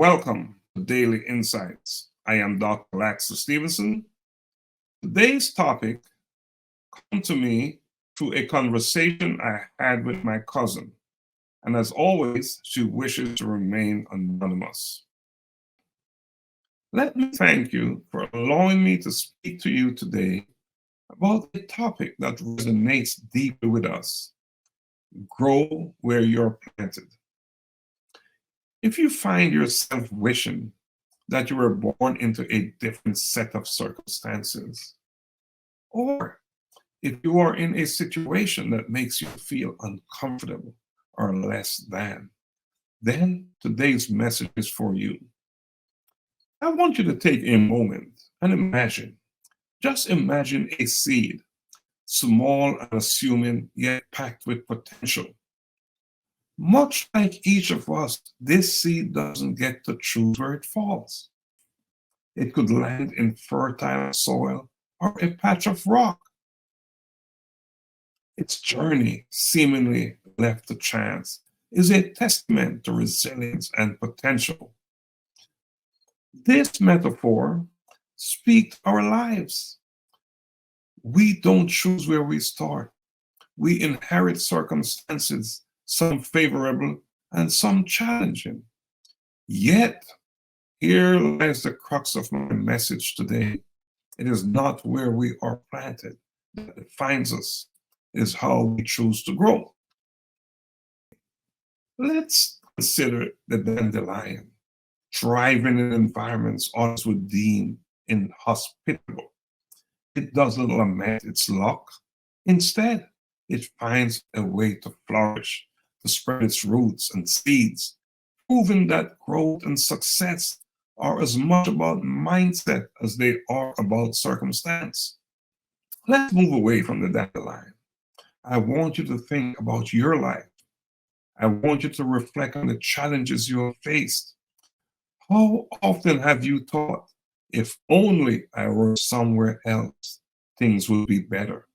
Welcome to Daily Insights. I am Dr. Laxley Stephenson. Today's topic came to me through a conversation I had with my cousin, and as always, she wishes to remain anonymous. Let me thank you for allowing me to speak to you today about a topic that resonates deeply with us: grow where you're planted. If you find yourself wishing that you were born into a different set of circumstances, or if you are in a situation that makes you feel uncomfortable or less than, then today's message is for you. I want you to take a moment and imagine, just imagine a seed, small and assuming, yet packed with potential. Much like each of us, this seed doesn't get to choose where it falls. It could land in fertile soil or a patch of rock. Its journey, seemingly left to chance, is a testament to resilience and potential. This metaphor speaks to our lives. We don't choose where we start. We inherit circumstances, some favorable and some challenging. Yet, here lies the crux of my message today. It is not where we are planted that defines us. It is how we choose to grow. Let's consider the dandelion, thriving in environments others would deem inhospitable. It doesn't lament its luck. Instead, it finds a way to flourish, to spread its roots and seeds, proving that growth and success are as much about mindset as they are about circumstance. Let's move away from the dandelion. I want you to think about your life. I want you to reflect on the challenges you have faced. How often have you thought, if only I were somewhere else, things would be better?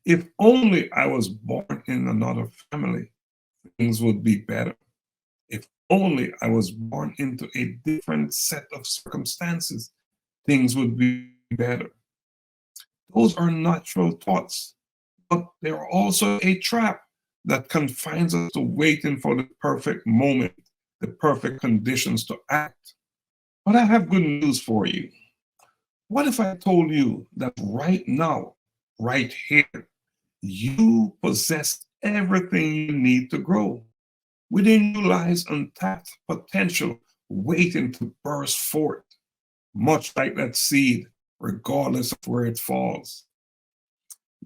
If only I was born in another family, things would be better. If only I was born into a different set of circumstances, things would be better. Those are natural thoughts, but they're also a trap that confines us to waiting for the perfect moment, the perfect conditions to act. But I have good news for you. What if I told you that right now, right here, you possess everything you need to grow? Within you lies untapped potential waiting to burst forth, much like that seed, regardless of where it falls.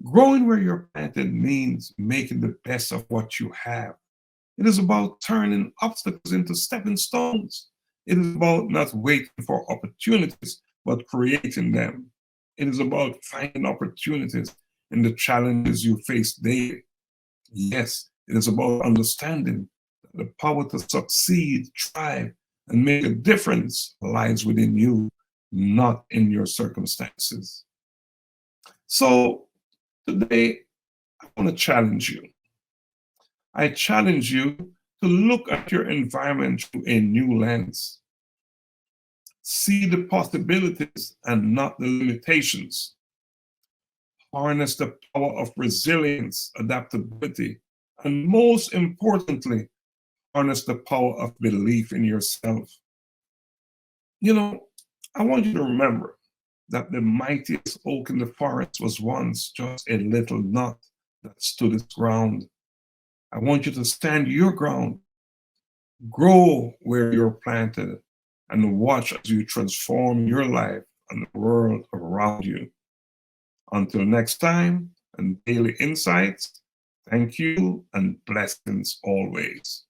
Growing where you're planted means making the best of what you have. It is about turning obstacles into stepping stones. It is about not waiting for opportunities, but creating them. It is about finding opportunities in the challenges you face daily. Yes, it is about understanding that the power to succeed, thrive, and make a difference lies within you, not in your circumstances. So today, I want to challenge you. I challenge you to look at your environment through a new lens. See the possibilities and not the limitations. Harness the power of resilience, adaptability, and most importantly, harness the power of belief in yourself. You know, I want you to remember that the mightiest oak in the forest was once just a little knot that stood its ground. I want you to stand your ground, grow where you're planted, and watch as you transform your life and the world around you. Until next time, and Daily Insights, thank you and blessings always.